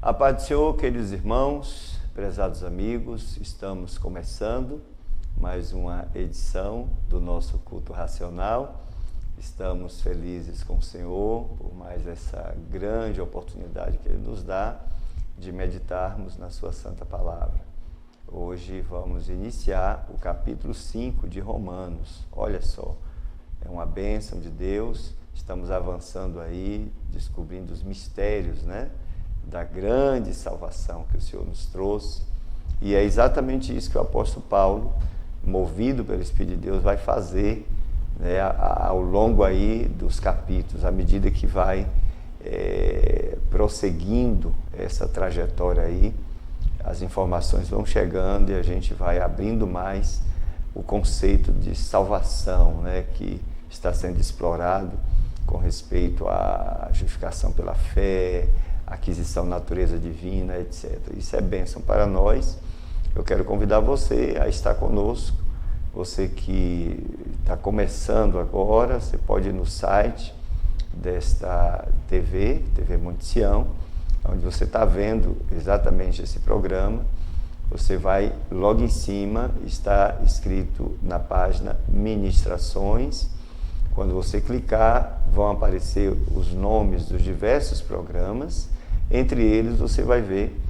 A paz do Senhor, queridos irmãos, prezados amigos, estamos começando mais uma edição do nosso culto racional. Estamos felizes com o Senhor por mais essa grande oportunidade que Ele nos dá de meditarmos na Sua Santa Palavra. Hoje vamos iniciar o capítulo 5 de Romanos. Olha só, é uma bênção de Deus, estamos avançando aí, descobrindo os mistérios, da grande salvação que o Senhor nos trouxe. E é exatamente isso que o apóstolo Paulo, movido pelo Espírito de Deus, vai fazer ao longo aí dos capítulos, à medida que vai prosseguindo essa trajetória aí. As informações vão chegando e a gente vai abrindo mais o conceito de salvação, que está sendo explorado com respeito à justificação pela fé, aquisição da natureza divina, etc. Isso é bênção para nós. Eu quero convidar você a estar conosco. Você que está começando agora, você pode ir no site desta TV Monte Sião, onde você está vendo exatamente esse programa. Você vai logo em cima, está escrito na página Ministrações. Quando você clicar, vão aparecer os nomes dos diversos programas. Entre eles, você vai ver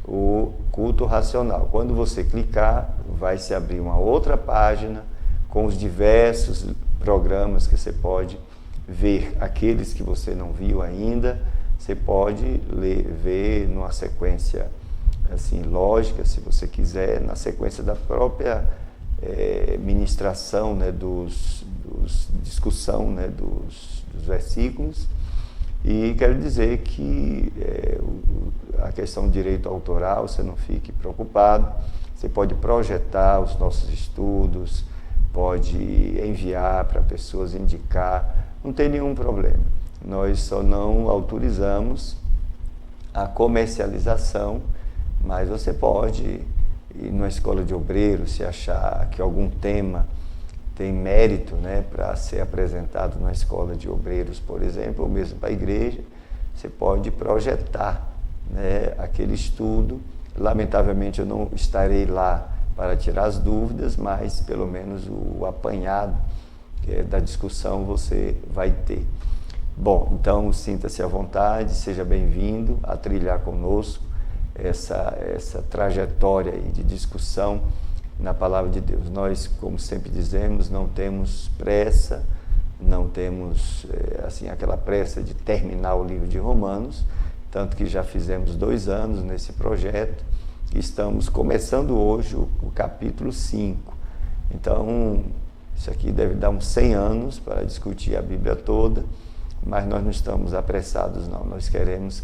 o culto racional. Quando você clicar, vai se abrir uma outra página com os diversos programas que você pode ver. Aqueles que você não viu ainda, você pode ver numa sequência assim, lógica, se você quiser, na sequência da própria ministração, discussão dos versículos. E quero dizer que a questão do direito autoral, você não fique preocupado, você pode projetar os nossos estudos, pode enviar para pessoas, indicar, não tem nenhum problema. Nós só não autorizamos a comercialização, mas você pode ir numa escola de obreiros, se achar que algum tema tem mérito para ser apresentado na escola de obreiros, por exemplo, ou mesmo para a igreja, você pode projetar aquele estudo. Lamentavelmente eu não estarei lá para tirar as dúvidas, mas pelo menos o apanhado da discussão você vai ter. Bom, então sinta-se à vontade, seja bem-vindo a trilhar conosco essa trajetória aí de discussão na Palavra de Deus. Nós, como sempre dizemos, não temos pressa, não temos aquela pressa de terminar o livro de Romanos, tanto que já fizemos 2 anos nesse projeto e estamos começando hoje o capítulo 5. Então, isso aqui deve dar uns 100 anos para discutir a Bíblia toda, mas nós não estamos apressados, não. Nós queremos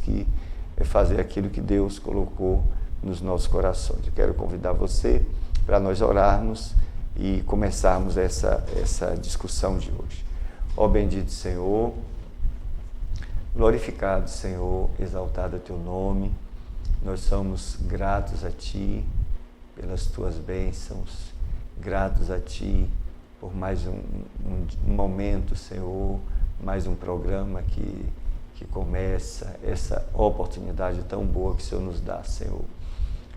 fazer aquilo que Deus colocou nos nossos corações. Eu quero convidar você para nós orarmos e começarmos essa discussão de hoje. Ó bendito Senhor, glorificado Senhor, exaltado é Teu nome, nós somos gratos a Ti pelas Tuas bênçãos, gratos a Ti por mais um momento, Senhor, mais um programa que começa, essa oportunidade tão boa que o Senhor nos dá, Senhor.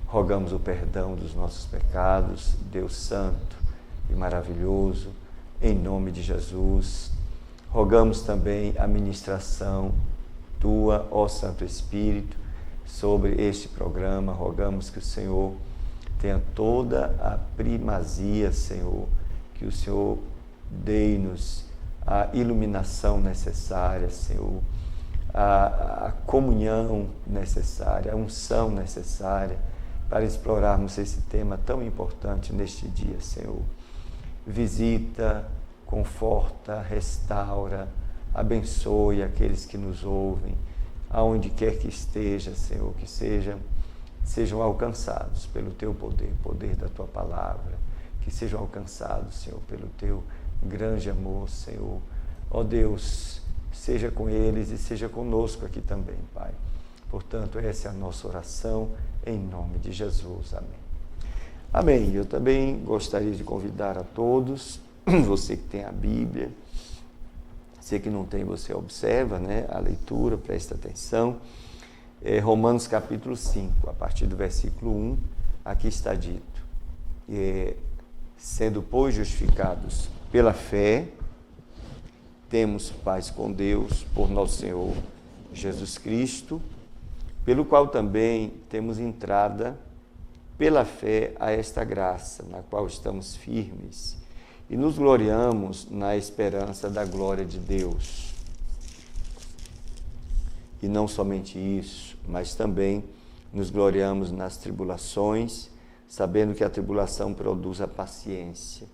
Rogamos o perdão dos nossos pecados, Deus Santo e maravilhoso, em nome de Jesus. Rogamos também a ministração Tua, ó Santo Espírito, sobre este programa. Rogamos que o Senhor tenha toda a primazia, Senhor, que o Senhor dê-nos a iluminação necessária, Senhor, a comunhão necessária, a unção necessária, para explorarmos esse tema tão importante neste dia, Senhor. Visita, conforta, restaura, abençoe aqueles que nos ouvem, aonde quer que esteja, Senhor, que sejam alcançados pelo Teu poder, poder da Tua palavra, que sejam alcançados, Senhor, pelo Teu grande amor, Senhor. Ó Deus, seja com eles e seja conosco aqui também, Pai. Portanto, essa é a nossa oração, em nome de Jesus. Amém. Amém. Eu também gostaria de convidar a todos, você que tem a Bíblia, você que não tem, você observa a leitura, presta atenção. Romanos capítulo 5, a partir do versículo 1, aqui está dito: sendo, pois, justificados pela fé, temos paz com Deus por nosso Senhor Jesus Cristo, pelo qual também temos entrada pela fé a esta graça, na qual estamos firmes e nos gloriamos na esperança da glória de Deus. E não somente isso, mas também nos gloriamos nas tribulações, sabendo que a tribulação produz a paciência.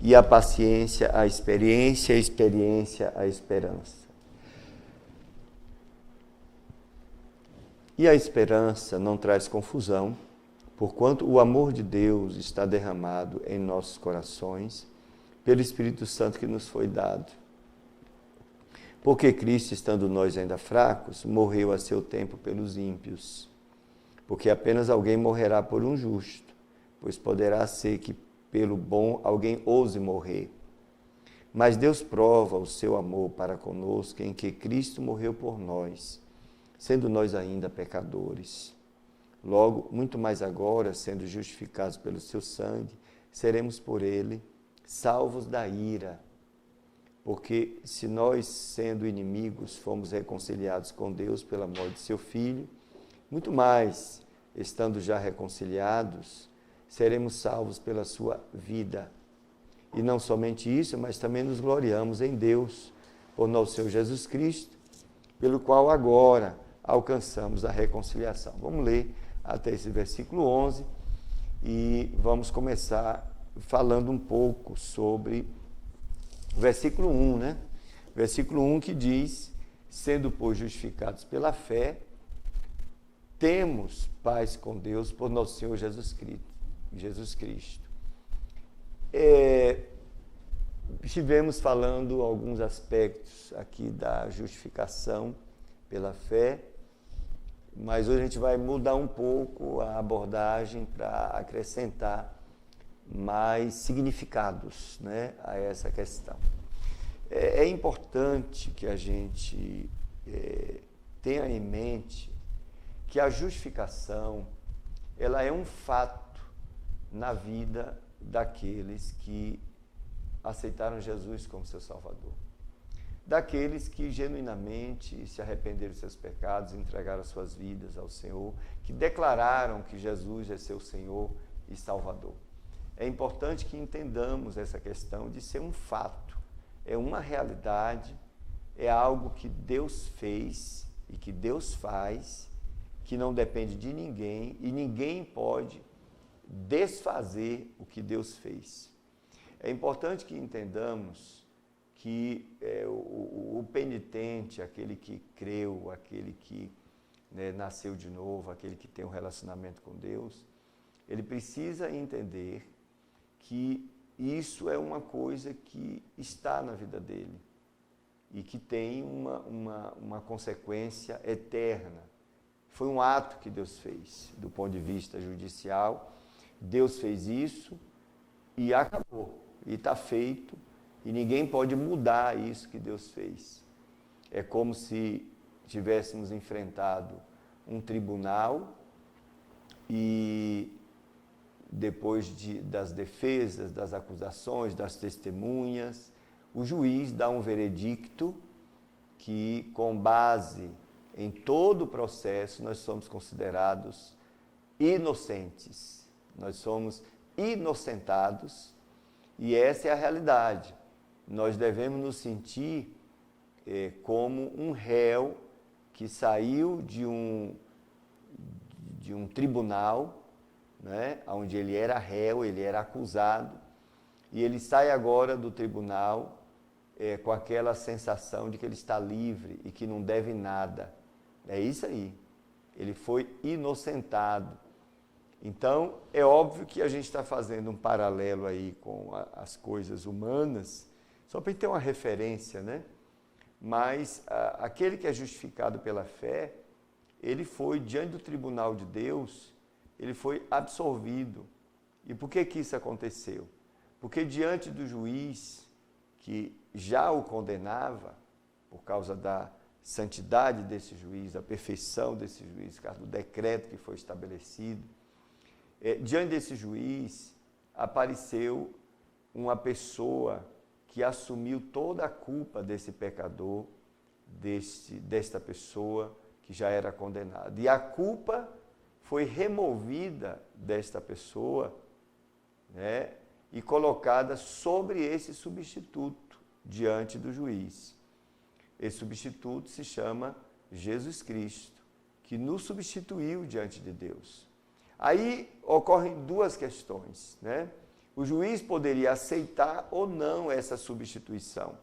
E a paciência, a experiência, a experiência, a esperança. E a esperança não traz confusão, porquanto o amor de Deus está derramado em nossos corações, pelo Espírito Santo que nos foi dado. Porque Cristo, estando nós ainda fracos, morreu a seu tempo pelos ímpios. Porque apenas alguém morrerá por um justo, pois poderá ser que pelo bom alguém ouse morrer. Mas Deus prova o seu amor para conosco em que Cristo morreu por nós, sendo nós ainda pecadores. Logo, muito mais agora, sendo justificados pelo seu sangue, seremos por ele salvos da ira. Porque se nós, sendo inimigos, fomos reconciliados com Deus pela morte de seu Filho, muito mais, estando já reconciliados, seremos salvos pela sua vida. E não somente isso, mas também nos gloriamos em Deus, por nosso Senhor Jesus Cristo, pelo qual agora alcançamos a reconciliação. Vamos ler até esse versículo 11 e vamos começar falando um pouco sobre o versículo 1, né? Versículo 1 que diz: sendo, pois, justificados pela fé, temos paz com Deus por nosso Senhor Jesus Cristo. Estivemos falando alguns aspectos aqui da justificação pela fé, mas hoje a gente vai mudar um pouco a abordagem para acrescentar mais significados, né, a essa questão. É importante que a gente tenha em mente que a justificação, ela é um fato na vida daqueles que aceitaram Jesus como seu Salvador. Daqueles que genuinamente se arrependeram dos seus pecados, entregaram suas vidas ao Senhor, que declararam que Jesus é seu Senhor e Salvador. É importante que entendamos essa questão de ser um fato, é uma realidade, é algo que Deus fez e que Deus faz, que não depende de ninguém e ninguém pode desfazer o que Deus fez. É importante que entendamos que o penitente, aquele que creu, aquele que nasceu de novo, aquele que tem um relacionamento com Deus, ele precisa entender que isso é uma coisa que está na vida dele e que tem uma consequência eterna. Foi um ato que Deus fez, do ponto de vista judicial. Deus fez isso e acabou, e está feito, e ninguém pode mudar isso que Deus fez. É como se tivéssemos enfrentado um tribunal e depois das defesas, das acusações, das testemunhas, o juiz dá um veredicto que, com base em todo o processo, nós somos considerados inocentes. Nós somos inocentados e essa é a realidade. Nós devemos nos sentir como um réu que saiu de um tribunal, né, onde ele era réu, ele era acusado, e ele sai agora do tribunal com aquela sensação de que ele está livre e que não deve nada. É isso aí. Ele foi inocentado. Então, é óbvio que a gente está fazendo um paralelo aí com as coisas humanas, só para ter uma referência, né? Mas aquele que é justificado pela fé, ele foi diante do tribunal de Deus, ele foi absolvido. E por que isso aconteceu? Porque diante do juiz que já o condenava, por causa da santidade desse juiz, a perfeição desse juiz, por causa do decreto que foi estabelecido. Diante desse juiz, apareceu uma pessoa que assumiu toda a culpa desse pecador, desta pessoa que já era condenada. E a culpa foi removida desta pessoa, né, e colocada sobre esse substituto diante do juiz. Esse substituto se chama Jesus Cristo, que nos substituiu diante de Deus. Aí ocorrem duas questões, né? O juiz poderia aceitar ou não essa substituição,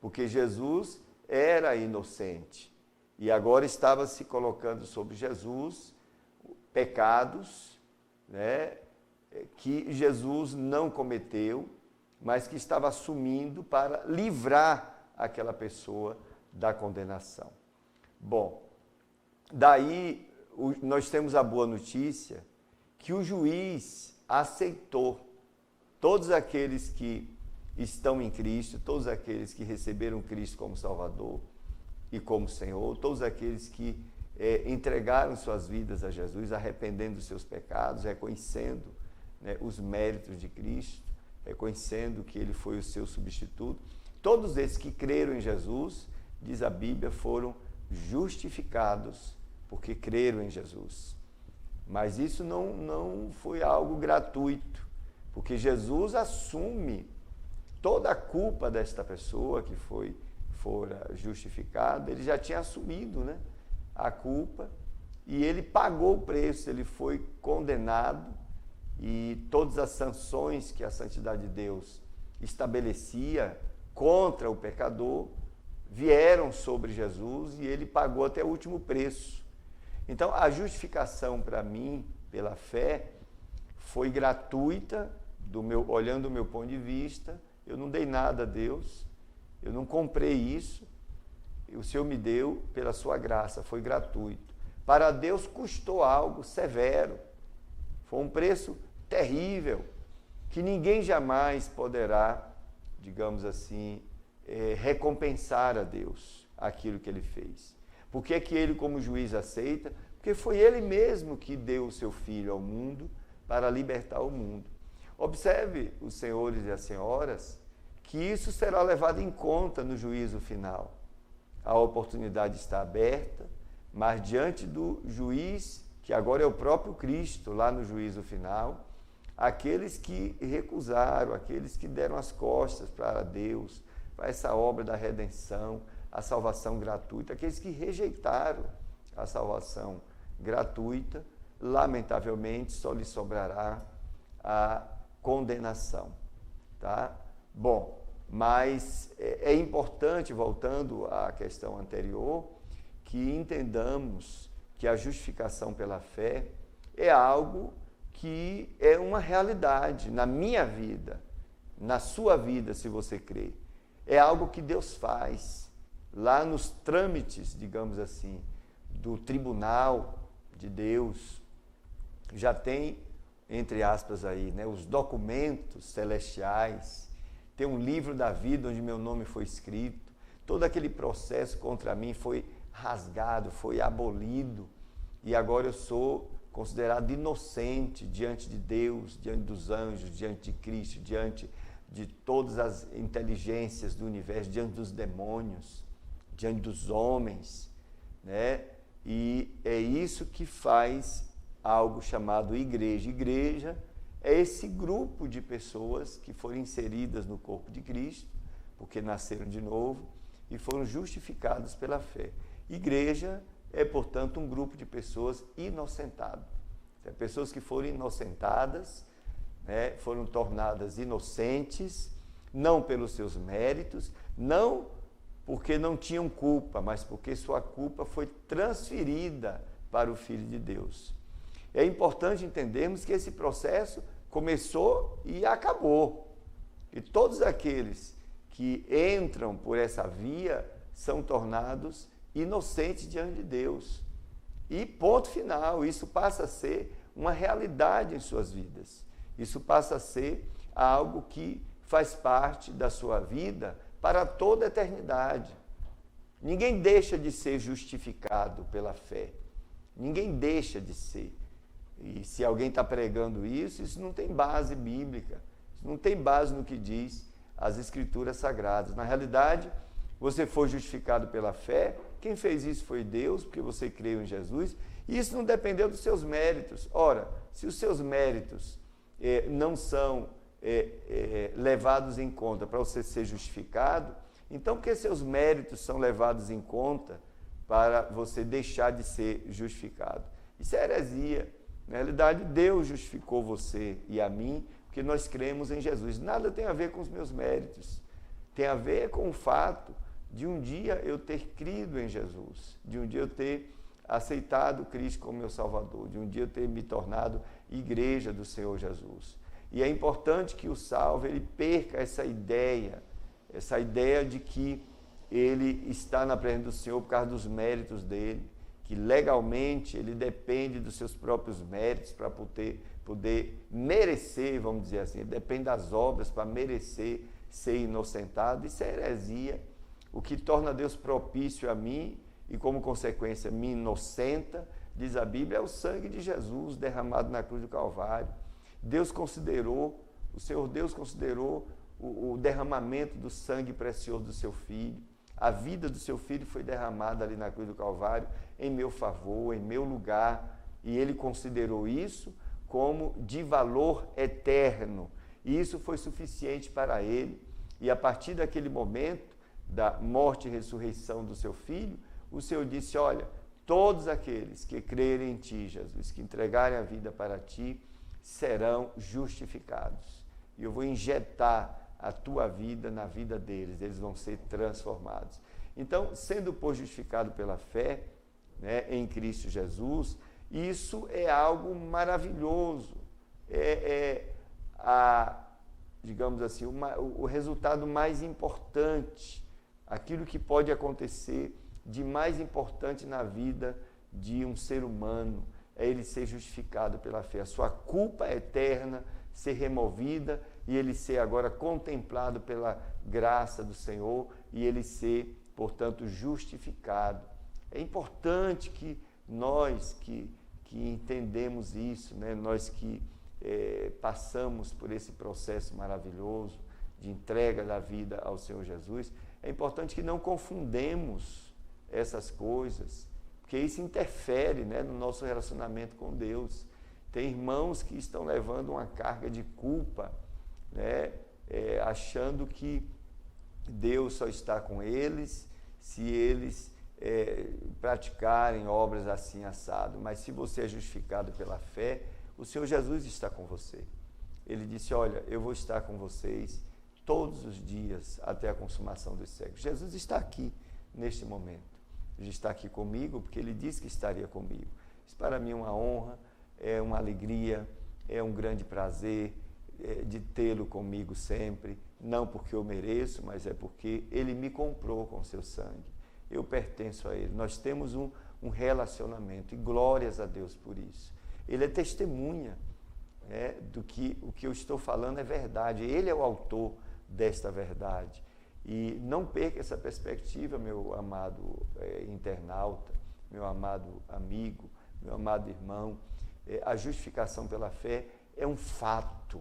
porque Jesus era inocente e agora estava se colocando sobre Jesus pecados, né, que Jesus não cometeu, mas que estava assumindo para livrar aquela pessoa da condenação. Bom, daí nós temos a boa notícia que o juiz aceitou todos aqueles que estão em Cristo, todos aqueles que receberam Cristo como Salvador e como Senhor, todos aqueles que entregaram suas vidas a Jesus, arrependendo dos seus pecados, reconhecendo, né, os méritos de Cristo, reconhecendo que Ele foi o seu substituto. Todos esses que creram em Jesus, diz a Bíblia, foram justificados porque creram em Jesus. Mas isso não foi algo gratuito, porque Jesus assume toda a culpa desta pessoa que fora justificada. Ele já tinha assumido, né, a culpa, e ele pagou o preço, ele foi condenado, e todas as sanções que a santidade de Deus estabelecia contra o pecador vieram sobre Jesus, e ele pagou até o último preço. Então, a justificação para mim, pela fé, foi gratuita, olhando do meu ponto de vista. Eu não dei nada a Deus, eu não comprei isso, o Senhor me deu pela sua graça, foi gratuito. Para Deus custou algo severo, foi um preço terrível, que ninguém jamais poderá, digamos assim, recompensar a Deus aquilo que Ele fez. Por que que Ele, como juiz, aceita? Porque foi Ele mesmo que deu o seu Filho ao mundo para libertar o mundo. Observe, os senhores e as senhoras, que isso será levado em conta no juízo final. A oportunidade está aberta, mas diante do juiz, que agora é o próprio Cristo, lá no juízo final, aqueles que recusaram, aqueles que deram as costas para Deus, para essa obra da redenção, a salvação gratuita, aqueles que rejeitaram a salvação gratuita, lamentavelmente só lhes sobrará a condenação, tá? Bom, mas é importante, voltando à questão anterior, que entendamos que a justificação pela fé é algo que é uma realidade na minha vida, na sua vida, se você crê. É algo que Deus faz lá nos trâmites, digamos assim, do tribunal de Deus. Já tem, entre aspas aí, né, os documentos celestiais, tem um livro da vida onde meu nome foi escrito, todo aquele processo contra mim foi rasgado, foi abolido, e agora eu sou considerado inocente diante de Deus, diante dos anjos, diante de Cristo, diante de todas as inteligências do universo, diante dos demônios, diante dos homens, né? E é isso que faz algo chamado igreja. Igreja é esse grupo de pessoas que foram inseridas no corpo de Cristo, porque nasceram de novo e foram justificados pela fé. Igreja é, portanto, um grupo de pessoas inocentadas. Pessoas que foram inocentadas, né, foram tornadas inocentes, não pelos seus méritos, não porque não tinham culpa, mas porque sua culpa foi transferida para o Filho de Deus. É importante entendermos que esse processo começou e acabou. E todos aqueles que entram por essa via são tornados inocentes diante de Deus. E ponto final, isso passa a ser uma realidade em suas vidas. Isso passa a ser algo que faz parte da sua vida para toda a eternidade. Ninguém deixa de ser justificado pela fé. Ninguém deixa de ser. E se alguém está pregando isso não tem base bíblica. Isso não tem base no que diz as Escrituras Sagradas. Na realidade, você foi justificado pela fé. Quem fez isso foi Deus, porque você creu em Jesus. E isso não dependeu dos seus méritos. Ora, se os seus méritos não são levados em conta para você ser justificado, então por que seus méritos são levados em conta para você deixar de ser justificado? Isso é heresia. Na realidade, Deus justificou você e a mim, porque nós cremos em Jesus. Nada tem a ver com os meus méritos. Tem a ver com o fato de um dia eu ter crido em Jesus, de um dia eu ter aceitado Cristo como meu Salvador, de um dia eu ter me tornado igreja do Senhor Jesus. E é importante que o salvo ele perca essa ideia de que ele está na presença do Senhor por causa dos méritos dele, que legalmente ele depende dos seus próprios méritos para poder merecer, vamos dizer assim, ele depende das obras para merecer ser inocentado. Isso é heresia. O que torna Deus propício a mim e como consequência me inocenta, diz a Bíblia, é o sangue de Jesus derramado na cruz do Calvário. O Senhor Deus considerou o derramamento do sangue precioso do seu Filho. A vida do seu Filho foi derramada ali na cruz do Calvário em meu favor, em meu lugar, e ele considerou isso como de valor eterno. E isso foi suficiente para ele. E a partir daquele momento, da morte e ressurreição do seu Filho, o Senhor disse, olha, todos aqueles que crerem em ti, Jesus, que entregarem a vida para ti, serão justificados. E eu vou injetar a tua vida na vida deles, eles vão ser transformados. Então, sendo justificado pela fé, né, em Cristo Jesus, isso é algo maravilhoso. Digamos assim, o resultado mais importante, aquilo que pode acontecer de mais importante na vida de um ser humano, é ele ser justificado pela fé. A sua culpa eterna ser removida e ele ser agora contemplado pela graça do Senhor e ele ser, portanto, justificado. É importante que nós que entendemos isso, né? Nós que passamos por esse processo maravilhoso de entrega da vida ao Senhor Jesus, é importante que não confundemos essas coisas, porque isso interfere, né, no nosso relacionamento com Deus. Tem irmãos que estão levando uma carga de culpa, né, achando que Deus só está com eles se eles praticarem obras assim assado. Mas se você é justificado pela fé, o Senhor Jesus está com você. Ele disse, olha, eu vou estar com vocês todos os dias até a consumação dos séculos. Jesus está aqui neste momento. Ele está aqui comigo porque ele disse que estaria comigo. Isso para mim é uma honra, é uma alegria, é um grande prazer de tê-lo comigo sempre, não porque eu mereço, mas é porque ele me comprou com seu sangue. Eu pertenço a ele. Nós temos um relacionamento e glórias a Deus por isso. Ele é testemunha, né, do que o que eu estou falando é verdade. Ele é o autor desta verdade. E não perca essa perspectiva, meu amado internauta, meu amado amigo, meu amado irmão. A justificação pela fé é um fato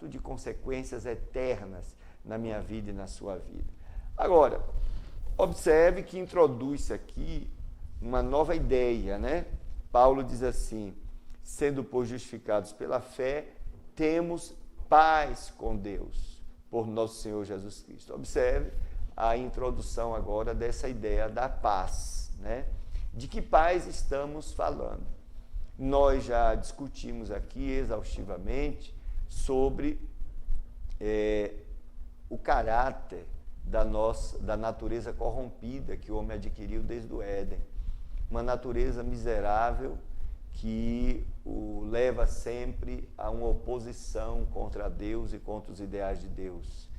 de consequências eternas na minha vida e na sua vida. Agora, observe que introduz-se aqui uma nova ideia, né? Paulo diz assim, sendo, pois, justificados pela fé, temos paz com Deus, por nosso Senhor Jesus Cristo. Observe a introdução agora dessa ideia da paz, né? De que paz estamos falando? Nós já discutimos aqui exaustivamente sobre o caráter da natureza corrompida que o homem adquiriu desde o Éden. Uma natureza miserável que o leva sempre a uma oposição contra Deus e contra os ideais de Deus.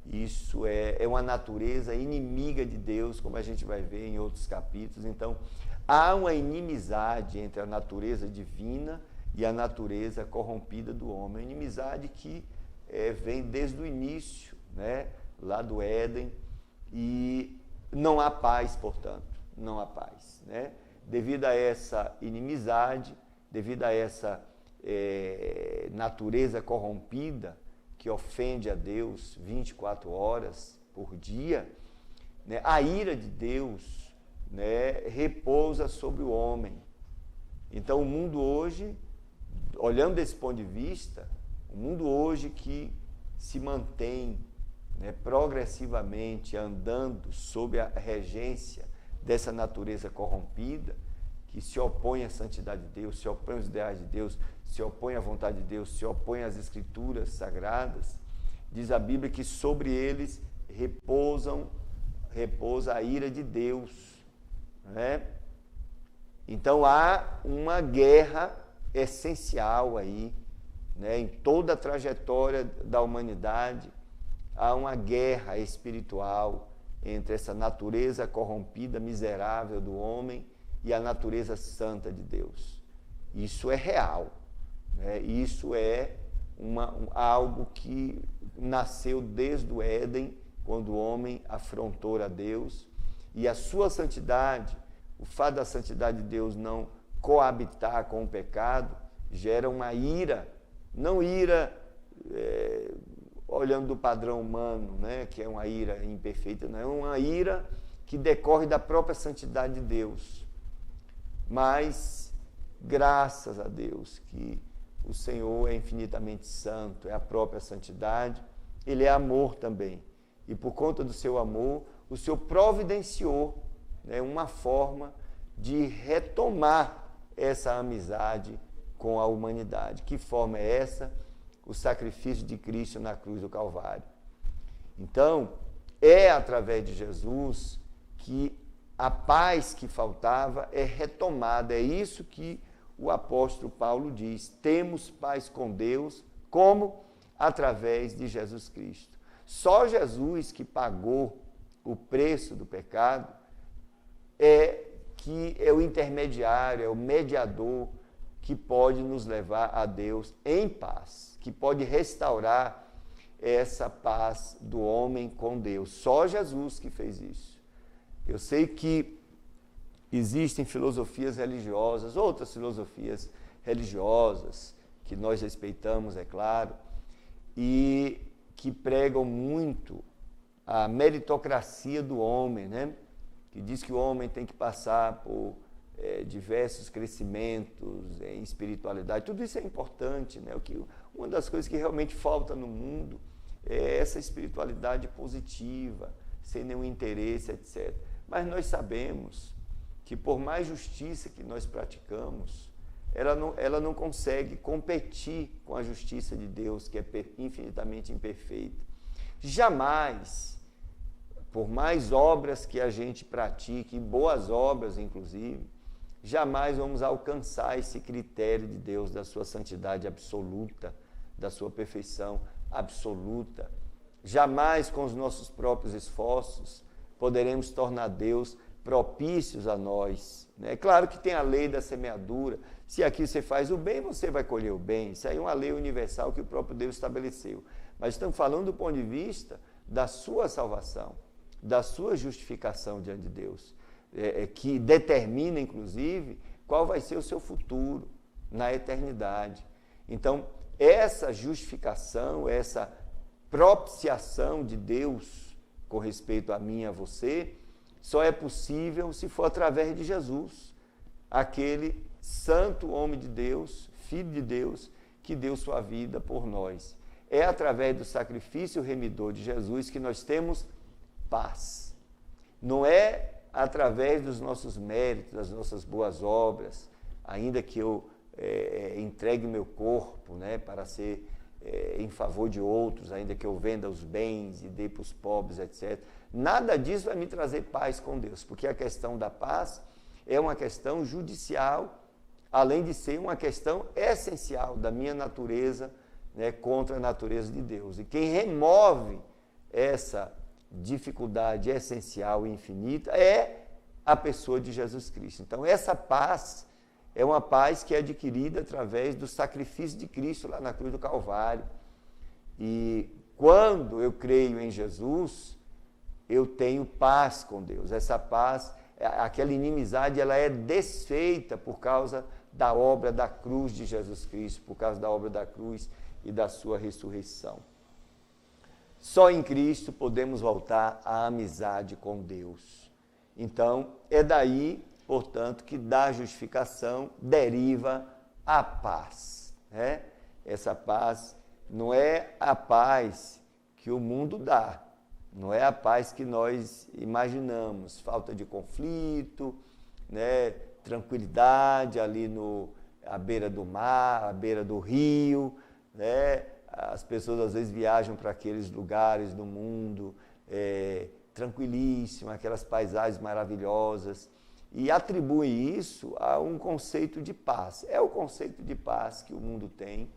Isso é uma natureza inimiga de Deus, como a gente vai ver em outros capítulos. Então, há uma inimizade entre a natureza divina e a natureza corrompida do homem. Uma inimizade que vem desde o início, né, lá do Éden, e não há paz, portanto, não há paz, né? Devido a essa inimizade, devido a essa natureza corrompida que ofende a Deus 24 horas por dia, né? A ira de Deus, né, repousa sobre o homem. Então o mundo hoje, olhando desse ponto de vista, o mundo hoje que se mantém, né, progressivamente andando sob a regência dessa natureza corrompida, que se opõe à santidade de Deus, se opõe aos ideais de Deus, se opõe à vontade de Deus, se opõe às escrituras sagradas, diz a Bíblia que sobre eles repousa a ira de Deus, né? Então há uma guerra essencial aí, né? Em toda a trajetória da humanidade, há uma guerra espiritual entre essa natureza corrompida, miserável do homem e a natureza santa de Deus. Isso é real, né? Isso é algo que nasceu desde o Éden, quando o homem afrontou a Deus, e a sua santidade, o fato da santidade de Deus não coabitar com o pecado, gera uma ira, não ira olhando do padrão humano, né, que é uma ira imperfeita, não é uma ira que decorre da própria santidade de Deus. Mas, graças a Deus, que o Senhor é infinitamente santo, é a própria santidade, Ele é amor também. E por conta do seu amor, o Senhor providenciou, né, uma forma de retomar essa amizade com a humanidade. Que forma é essa? O sacrifício de Cristo na cruz do Calvário. Então, é através de Jesus que a paz que faltava é retomada. É isso que o apóstolo Paulo diz: temos paz com Deus, como? Através de Jesus Cristo. Só Jesus, que pagou o preço do pecado, que é o intermediário, é o mediador que pode nos levar a Deus em paz, que pode restaurar essa paz do homem com Deus. Só Jesus que fez isso. Eu sei que existem filosofias religiosas, outras filosofias religiosas, que nós respeitamos, é claro, e que pregam muito a meritocracia do homem, né? Que diz que o homem tem que passar por diversos crescimentos em espiritualidade. Tudo isso é importante, né? Uma das coisas que realmente falta no mundo é essa espiritualidade positiva, sem nenhum interesse, etc. Mas nós sabemos que por mais justiça que nós praticamos, ela não consegue competir com a justiça de Deus, que é infinitamente imperfeita. Jamais, por mais obras que a gente pratique, boas obras inclusive, jamais vamos alcançar esse critério de Deus, da sua santidade absoluta, da sua perfeição absoluta. Jamais com os nossos próprios esforços poderemos tornar Deus propícios a nós. É claro que tem a lei da semeadura. Se aqui você faz o bem, você vai colher o bem. Isso aí é uma lei universal que o próprio Deus estabeleceu. Mas estamos falando do ponto de vista da sua salvação, da sua justificação diante de Deus, que determina, inclusive, qual vai ser o seu futuro na eternidade. Então, essa justificação, essa propiciação de Deus com respeito a mim e a você, só é possível se for através de Jesus, aquele santo homem de Deus, filho de Deus, que deu sua vida por nós. É através do sacrifício remidor de Jesus que nós temos paz. Não é através dos nossos méritos, das nossas boas obras, ainda que eu entregue meu corpo, né, para ser em favor de outros, ainda que eu venda os bens e dê para os pobres, etc. Nada disso vai me trazer paz com Deus, porque a questão da paz é uma questão judicial, além de ser uma questão essencial da minha natureza, né, contra a natureza de Deus. E quem remove essa dificuldade essencial e infinita é a pessoa de Jesus Cristo. Então, essa paz é uma paz que é adquirida através do sacrifício de Cristo lá na cruz do Calvário. E quando eu creio em Jesus, eu tenho paz com Deus. Essa paz, aquela inimizade, ela é desfeita por causa da obra da cruz de Jesus Cristo, por causa da obra da cruz e da sua ressurreição. Só em Cristo podemos voltar à amizade com Deus. Então, é daí, portanto, que da justificação deriva a paz. Né? Essa paz não é a paz que o mundo dá, não é a paz que nós imaginamos, falta de conflito, né? Tranquilidade ali à beira do mar, à beira do rio, né? As pessoas às vezes viajam para aqueles lugares do mundo tranquilíssimo, aquelas paisagens maravilhosas, e atribuem isso a um conceito de paz. É o conceito de paz que o mundo tem,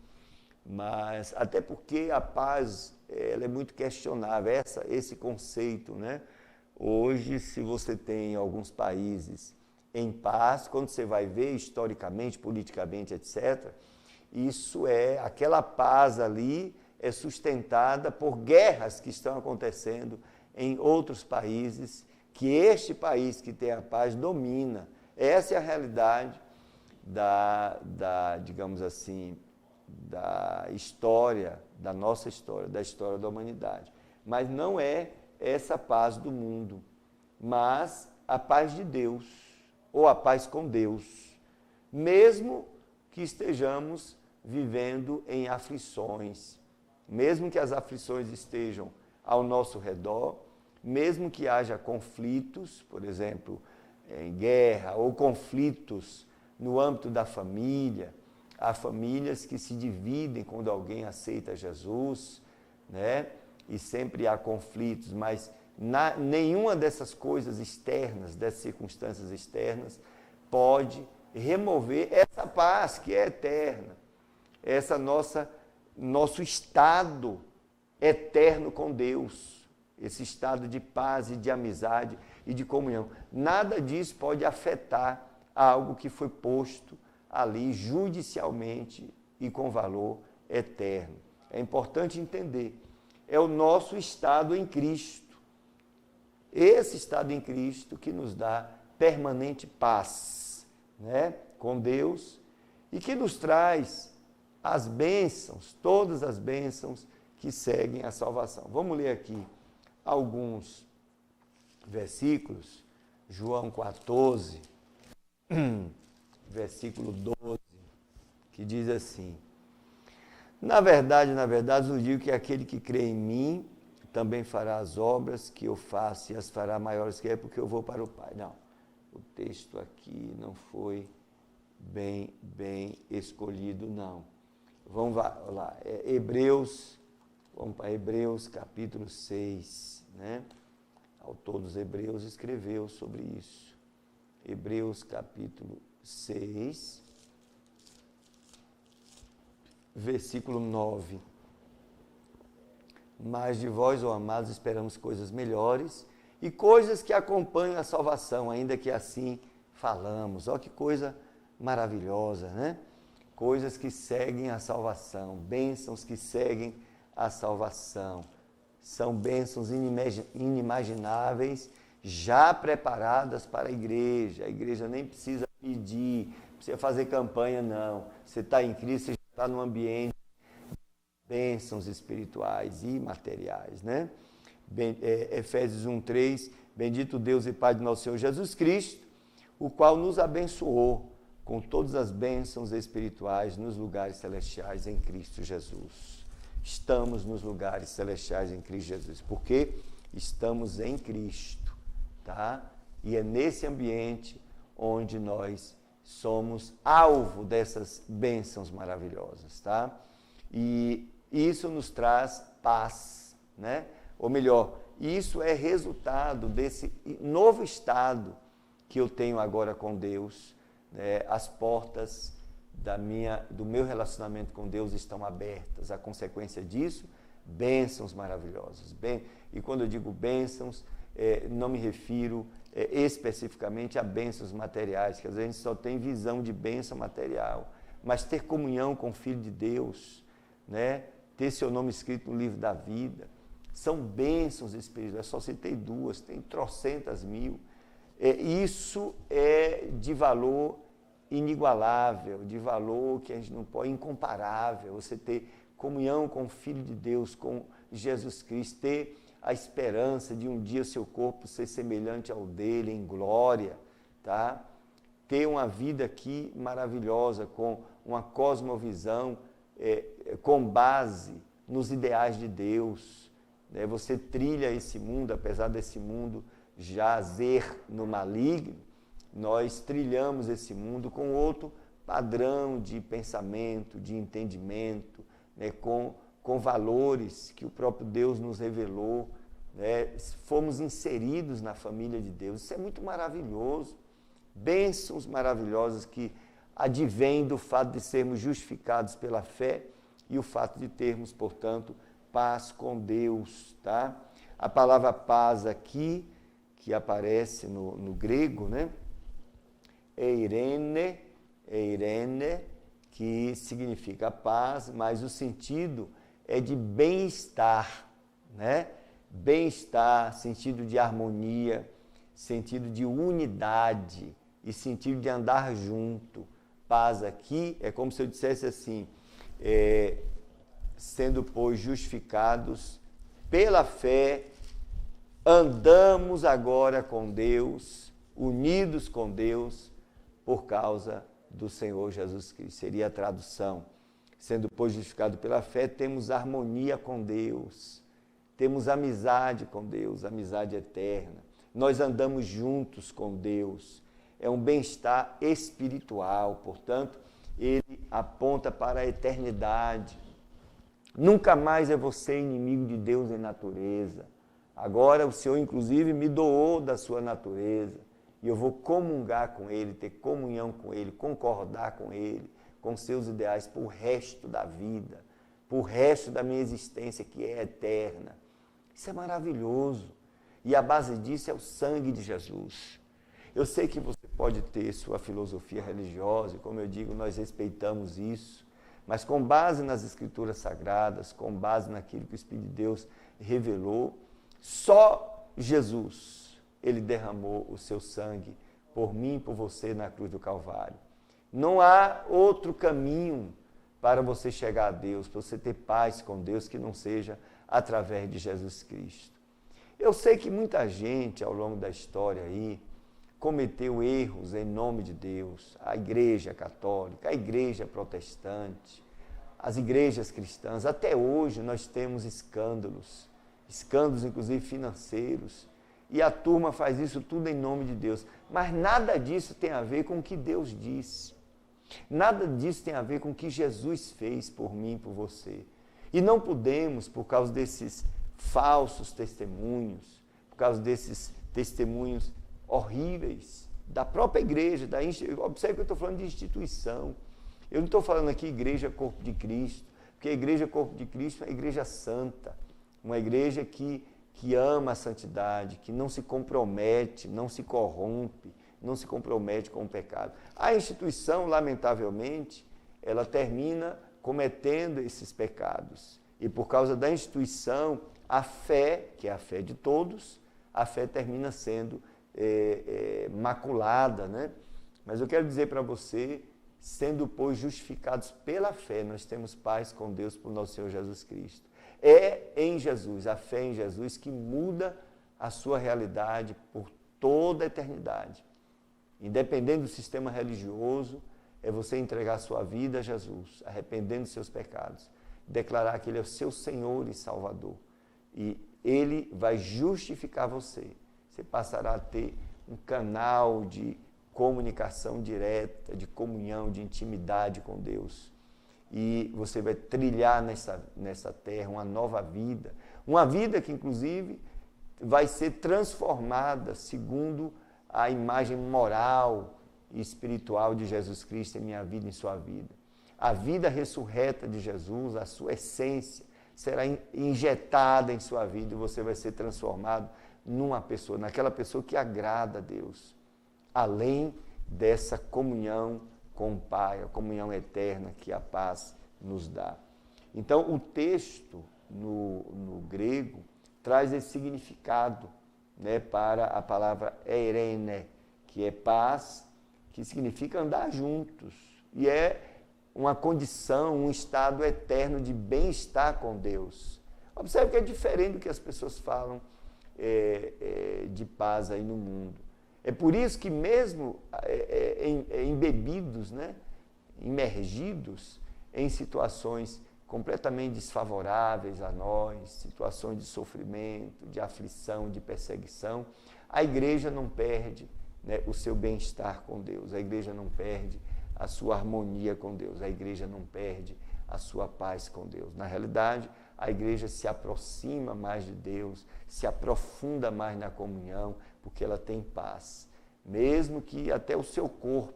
mas até porque a paz ela é muito questionável, esse conceito, né? Hoje, se você tem alguns países em paz, quando você vai ver historicamente, politicamente, etc., aquela paz ali é sustentada por guerras que estão acontecendo em outros países, que este país que tem a paz domina. Essa é a realidade digamos assim, da história, da nossa história, da história da humanidade. Mas não é essa paz do mundo, mas a paz de Deus, ou a paz com Deus, mesmo que estejamos vivendo em aflições, mesmo que as aflições estejam ao nosso redor, mesmo que haja conflitos, por exemplo, em guerra, ou conflitos no âmbito da família. Há famílias que se dividem quando alguém aceita Jesus, né? E sempre há conflitos, mas nenhuma dessas coisas externas, dessas circunstâncias externas, pode remover essa paz que é eterna, nosso estado eterno com Deus, esse estado de paz e de amizade e de comunhão. Nada disso pode afetar algo que foi posto ali judicialmente e com valor eterno. É importante entender, é o nosso estado em Cristo. Esse estado em Cristo que nos dá permanente paz, né, com Deus, e que nos traz as bênçãos, todas as bênçãos que seguem a salvação. Vamos ler aqui alguns versículos. João 14, versículo 12, que diz assim: na verdade, vos digo que aquele que crê em mim também fará as obras que eu faço e as fará maiores que eu, porque eu vou para o Pai. Não, o texto aqui não foi bem escolhido, não. Vamos lá, vamos para Hebreus capítulo 6, né? O autor dos Hebreus escreveu sobre isso. Hebreus capítulo 6, versículo 9. Mas de vós, ó amados, esperamos coisas melhores e coisas que acompanham a salvação, ainda que assim falamos. Olha que coisa maravilhosa, né? Coisas que seguem a salvação, bênçãos que seguem a salvação. São bênçãos inimagináveis, já preparadas para a igreja. A igreja nem precisa pedir, precisa fazer campanha, não. Você está em Cristo, você já está num ambiente de bênçãos espirituais e materiais, né? Efésios 1:3, bendito Deus e Pai de nosso Senhor Jesus Cristo, o qual nos abençoou com todas as bênçãos espirituais nos lugares celestiais em Cristo Jesus. Estamos nos lugares celestiais em Cristo Jesus, porque estamos em Cristo, tá? E é nesse ambiente onde nós somos alvo dessas bênçãos maravilhosas, tá? E isso nos traz paz, né? Ou melhor, isso é resultado desse novo estado que eu tenho agora com Deus, né? As portas do meu relacionamento com Deus estão abertas. A consequência disso, bênçãos maravilhosas. E quando eu digo bênçãos, não me refiro especificamente a bênçãos materiais, que às vezes a gente só tem visão de bênção material, mas ter comunhão com o Filho de Deus, né? Ter seu nome escrito no livro da vida, São bênçãos espirituais, só citei duas, tem trocentas mil. Isso é de valor inigualável, de valor que a gente não pode, incomparável. Você ter comunhão com o Filho de Deus, com Jesus Cristo, ter a esperança de um dia seu corpo ser semelhante ao dele em glória, tá? Ter uma vida aqui maravilhosa, com uma cosmovisão, com base nos ideais de Deus. Né? Você trilha esse mundo, apesar desse mundo jazer no maligno, nós trilhamos esse mundo com outro padrão de pensamento, de entendimento, né? com valores que o próprio Deus nos revelou, né? Fomos inseridos na família de Deus. Isso é muito maravilhoso. Bênçãos maravilhosas que advêm do fato de sermos justificados pela fé e o fato de termos, portanto, paz com Deus, tá? A palavra paz aqui, que aparece no grego, né? Eirene, que significa paz, mas o sentido é de bem-estar, né? Bem-estar, sentido de harmonia, sentido de unidade e sentido de andar junto. Paz aqui é como se eu dissesse assim, sendo, pois, justificados pela fé, andamos agora com Deus, unidos com Deus, por causa do Senhor Jesus Cristo. Seria a tradução. Sendo, pois, justificado pela fé, temos harmonia com Deus, temos amizade com Deus, amizade eterna. Nós andamos juntos com Deus. É um bem-estar espiritual, portanto, ele aponta para a eternidade. Nunca mais é você inimigo de Deus em natureza. Agora o Senhor, inclusive, me doou da sua natureza. E eu vou comungar com Ele, ter comunhão com Ele, concordar com Ele, com seus ideais para o resto da vida, para o resto da minha existência, que é eterna. Isso é maravilhoso. E a base disso é o sangue de Jesus. Eu sei que você pode ter sua filosofia religiosa, e como eu digo, nós respeitamos isso, mas com base nas Escrituras Sagradas, com base naquilo que o Espírito de Deus revelou, só Jesus, ele derramou o seu sangue por mim e por você na cruz do Calvário. Não há outro caminho para você chegar a Deus, para você ter paz com Deus, que não seja através de Jesus Cristo. Eu sei que muita gente ao longo da história aí cometeu erros em nome de Deus, a Igreja Católica, a Igreja Protestante, as igrejas cristãs. Até hoje nós temos escândalos inclusive financeiros, e a turma faz isso tudo em nome de Deus, mas nada disso tem a ver com o que Deus disse, nada disso tem a ver com o que Jesus fez por mim e por você, e não podemos, por causa desses falsos testemunhos, por causa desses testemunhos horríveis da própria igreja, observe que eu estou falando de instituição, eu não estou falando aqui igreja corpo de Cristo, porque a igreja corpo de Cristo é uma igreja santa, uma igreja que ama a santidade, que não se compromete, não se corrompe, não se compromete com o pecado. A instituição, lamentavelmente, ela termina cometendo esses pecados. E por causa da instituição, a fé, que é a fé de todos, a fé termina sendo maculada, né? Mas eu quero dizer para você, sendo, pois, justificados pela fé, nós temos paz com Deus por nosso Senhor Jesus Cristo. É em Jesus, a fé em Jesus, que muda a sua realidade por toda a eternidade. Independente do sistema religioso, é você entregar a sua vida a Jesus, arrependendo dos seus pecados, declarar que Ele é o seu Senhor e Salvador. E Ele vai justificar você. Você passará a ter um canal de comunicação direta, de comunhão, de intimidade com Deus. E você vai trilhar nessa terra uma nova vida. Uma vida que, inclusive, vai ser transformada segundo a imagem moral e espiritual de Jesus Cristo em minha vida e em sua vida. A vida ressurreta de Jesus, a sua essência, será injetada em sua vida e você vai ser transformado numa pessoa, naquela pessoa que agrada a Deus. Além dessa comunhão com o Pai, a comunhão eterna que a paz nos dá. Então, o texto no grego traz esse significado, né, para a palavra eirene, que é paz, que significa andar juntos. E é uma condição, um estado eterno de bem-estar com Deus. Observe que é diferente do que as pessoas falam de paz aí no mundo. É por isso que mesmo embebidos, né, imergidos em situações completamente desfavoráveis a nós, situações de sofrimento, de aflição, de perseguição, a igreja não perde, né, o seu bem-estar com Deus, a igreja não perde a sua harmonia com Deus, a igreja não perde a sua paz com Deus. Na realidade, a igreja se aproxima mais de Deus, se aprofunda mais na comunhão, porque ela tem paz. Mesmo que até o seu corpo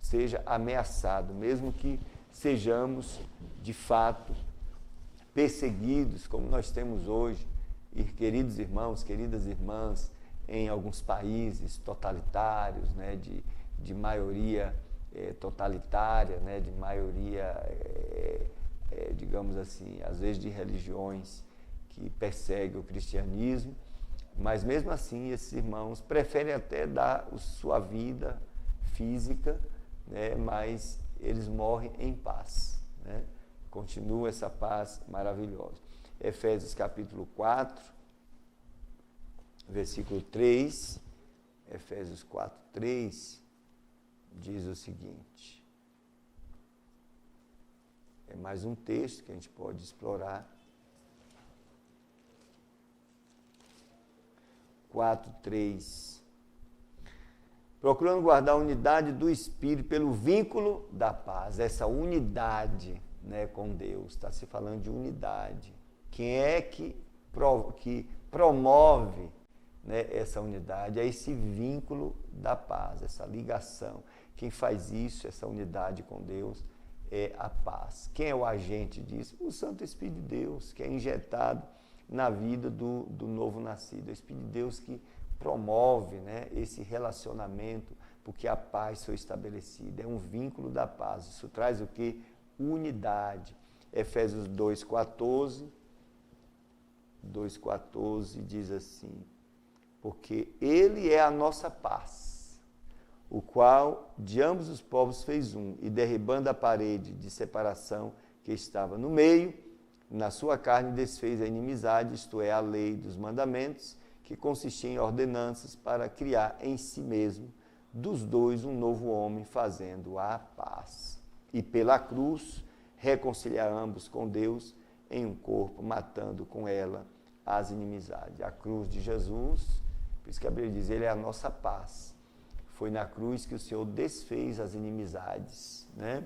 seja ameaçado, mesmo que sejamos, de fato, perseguidos, como nós temos hoje, e queridos irmãos, queridas irmãs, em alguns países totalitários, né, de maioria totalitária, né, de maioria, digamos assim, às vezes de religiões que perseguem o cristianismo, mas mesmo assim esses irmãos preferem até dar sua vida física, né, mas eles morrem em paz, né? Continua essa paz maravilhosa. Efésios capítulo 4, versículo 3, Efésios 4, 3, diz o seguinte, é mais um texto que a gente pode explorar. 4, 3. Procurando guardar a unidade do Espírito pelo vínculo da paz. Essa unidade, né, com Deus, está se falando de unidade. Quem é que promove, né, essa unidade? É esse vínculo da paz, essa ligação. Quem faz isso, essa unidade com Deus, é a paz. Quem é o agente disso? O Santo Espírito de Deus, que é injetado na vida do novo nascido. É o Espírito de Deus que promove, né, esse relacionamento, porque a paz foi estabelecida. É um vínculo da paz. Isso traz o quê? Unidade. Efésios 2,14 diz assim, porque Ele é a nossa paz, o qual de ambos os povos fez um, e derribando a parede de separação que estava no meio, na sua carne desfez a inimizade, isto é, a lei dos mandamentos, que consistia em ordenanças para criar em si mesmo dos dois um novo homem, fazendo a paz. E pela cruz reconciliar ambos com Deus em um corpo, matando com ela as inimizades. A cruz de Jesus, por isso que a Bíblia diz, Ele é a nossa paz. Foi na cruz que o Senhor desfez as inimizades, né?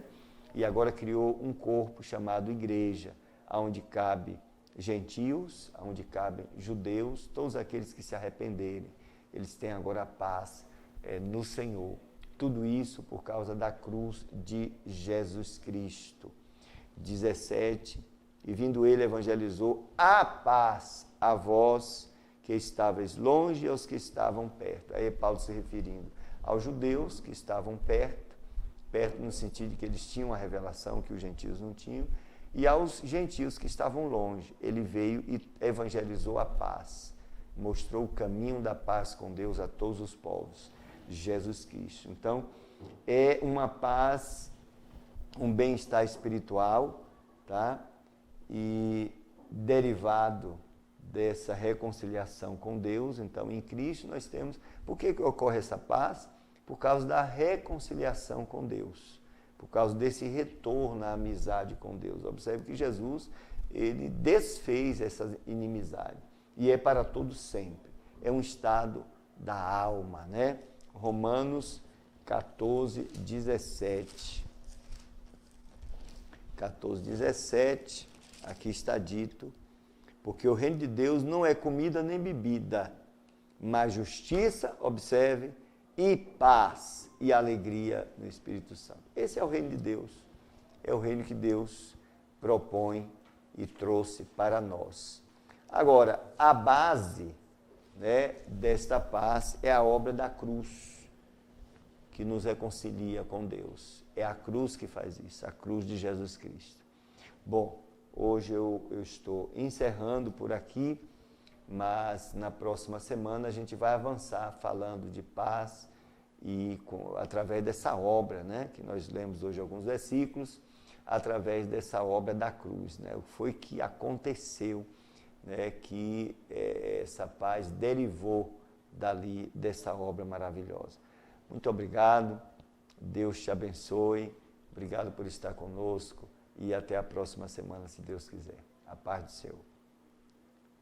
E agora criou um corpo chamado igreja, onde cabe gentios, onde cabem judeus, todos aqueles que se arrependerem, eles têm agora a paz no Senhor. Tudo isso por causa da cruz de Jesus Cristo. 17, e vindo ele evangelizou a paz a vós que estáveis longe e aos que estavam perto. Aí Paulo se referindo aos judeus que estavam perto no sentido de que eles tinham a revelação que os gentios não tinham, e aos gentios que estavam longe. Ele veio e evangelizou a paz, mostrou o caminho da paz com Deus a todos os povos, Jesus Cristo. Então, é uma paz, um bem-estar espiritual, tá? E derivado dessa reconciliação com Deus. Então, em Cristo nós temos... Por que ocorre essa paz? Por causa da reconciliação com Deus, por causa desse retorno à amizade com Deus. Observe que Jesus, ele desfez essa inimizade, e é para todos sempre. É um estado da alma, né? Romanos 14, 17. 14, 17, aqui está dito, porque o reino de Deus não é comida nem bebida, mas justiça, observe, e paz e alegria no Espírito Santo. Esse é o reino de Deus, é o reino que Deus propõe e trouxe para nós. Agora, a base, né, desta paz é a obra da cruz, que nos reconcilia com Deus. É a cruz que faz isso, a cruz de Jesus Cristo. Bom, hoje eu estou encerrando por aqui, mas na próxima semana a gente vai avançar falando de paz e através dessa obra, né, que nós lemos hoje alguns versículos, através dessa obra da cruz, né, o que foi que aconteceu, né, que essa paz derivou dali, dessa obra maravilhosa. Muito obrigado, Deus te abençoe, obrigado por estar conosco e até a próxima semana, se Deus quiser. A paz do Senhor.